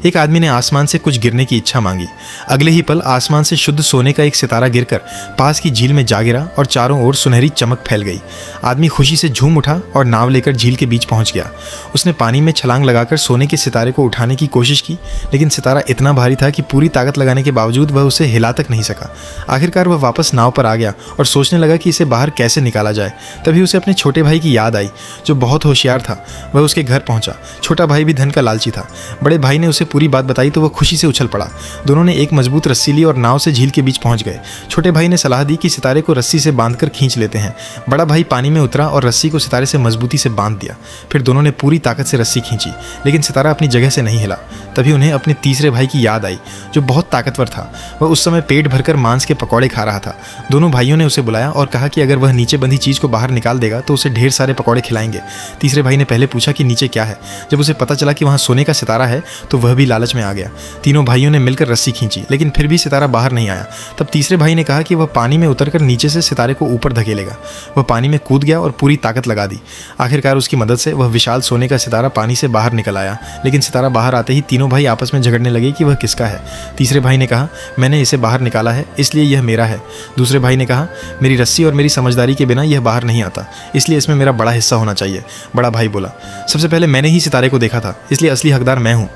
एक आदमी ने आसमान से कुछ गिरने की इच्छा मांगी। अगले ही पल आसमान से शुद्ध सोने का एक सितारा गिरकर पास की झील में जा गिरा और चारों ओर सुनहरी चमक फैल गई। आदमी खुशी से झूम उठा और नाव लेकर झील के बीच पहुंच गया। उसने पानी में छलांग लगाकर सोने के सितारे को उठाने की कोशिश की, लेकिन सितारा इतना भारी था कि पूरी ताकत लगाने के बावजूद वह उसे हिला तक नहीं सका। आखिरकार वह वापस नाव पर आ गया और सोचने लगा कि इसे बाहर कैसे निकाला जाए। तभी उसे अपने छोटे भाई की याद आई, जो बहुत होशियार था। वह उसके घर पहुंचा। छोटा भाई भी धन का लालची था। बड़े भाई ने उसे पूरी बात बताई तो वह खुशी से उछल पड़ा। दोनों ने एक मजबूत रस्सी ली और नाव से झील के बीच पहुंच गए। छोटे भाई ने सलाह दी कि सितारे को रस्सी से बांधकर खींच लेते हैं। बड़ा भाई पानी में उतरा और रस्सी को सितारे से मजबूती से बांध दिया। फिर दोनों ने पूरी ताकत से रस्सी खींची, लेकिन सितारा अपनी जगह से नहीं हिला। तभी उन्हें अपने तीसरे भाई की याद आई, जो बहुत ताकतवर था। वह उस समय पेट भरकर मांस के पकौड़े खा रहा था। दोनों भाइयों ने उसे बुलाया और कहा कि अगर वह नीचे बंधी चीज को बाहर निकाल देगा तो उसे ढेर सारे पकौड़े खिलाएंगे। तीसरे भाई ने पहले पूछा कि नीचे क्या है। जब उसे पता चला कि वहां सोने का सितारा है तो वह भी लालच में आ गया। तीनों भाइयों ने मिलकर रस्सी खींची, लेकिन फिर भी सितारा बाहर नहीं आया। तब तीसरे भाई ने कहा कि वह पानी में उतरकर नीचे से सितारे को ऊपर धकेलेगा। वह पानी में कूद गया और पूरी ताकत लगा दी। आखिरकार उसकी मदद से वह विशाल सोने का सितारा पानी से बाहर निकल आया। लेकिन सितारा बाहर आते ही तीनों भाई आपस में झगड़ने लगे कि वह किसका है। तीसरे भाई ने कहा, मैंने इसे बाहर निकाला है, इसलिए यह मेरा है। दूसरे भाई ने कहा, मेरी रस्सी और मेरी समझदारी के बिना यह बाहर नहीं आता, इसलिए इसमें मेरा बड़ा हिस्सा होना चाहिए। बड़ा भाई बोला, सबसे पहले मैंने ही सितारे को देखा था, इसलिए असली हकदार मैं हूँ।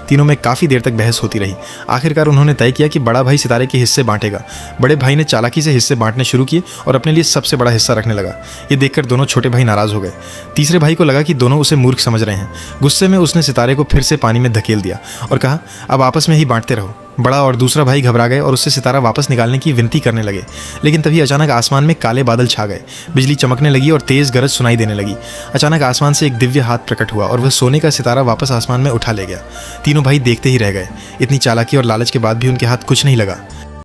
तीनों में काफ़ी देर तक बहस होती रही। आखिरकार उन्होंने तय किया कि बड़ा भाई सितारे के हिस्से बांटेगा। बड़े भाई ने चालाकी से हिस्से बांटने शुरू किए और अपने लिए सबसे बड़ा हिस्सा रखने लगा। ये देखकर दोनों छोटे भाई नाराज हो गए। तीसरे भाई को लगा कि दोनों उसे मूर्ख समझ रहे हैं। गुस्से में उसने सितारे को फिर से पानी में धकेल दिया और कहा, अब आपस में ही बांटते रहो। बड़ा और दूसरा भाई घबरा गए और उससे सितारा वापस निकालने की विनती करने लगे। लेकिन तभी अचानक आसमान में काले बादल छा गए। बिजली चमकने लगी और तेज गरज सुनाई देने लगी। अचानक आसमान से एक दिव्य हाथ प्रकट हुआ और वह सोने का सितारा वापस आसमान में उठा ले गया। तीनों भाई देखते ही रह गए। इतनी चालाकी और लालच के बाद भी उनके हाथ कुछ नहीं लगा।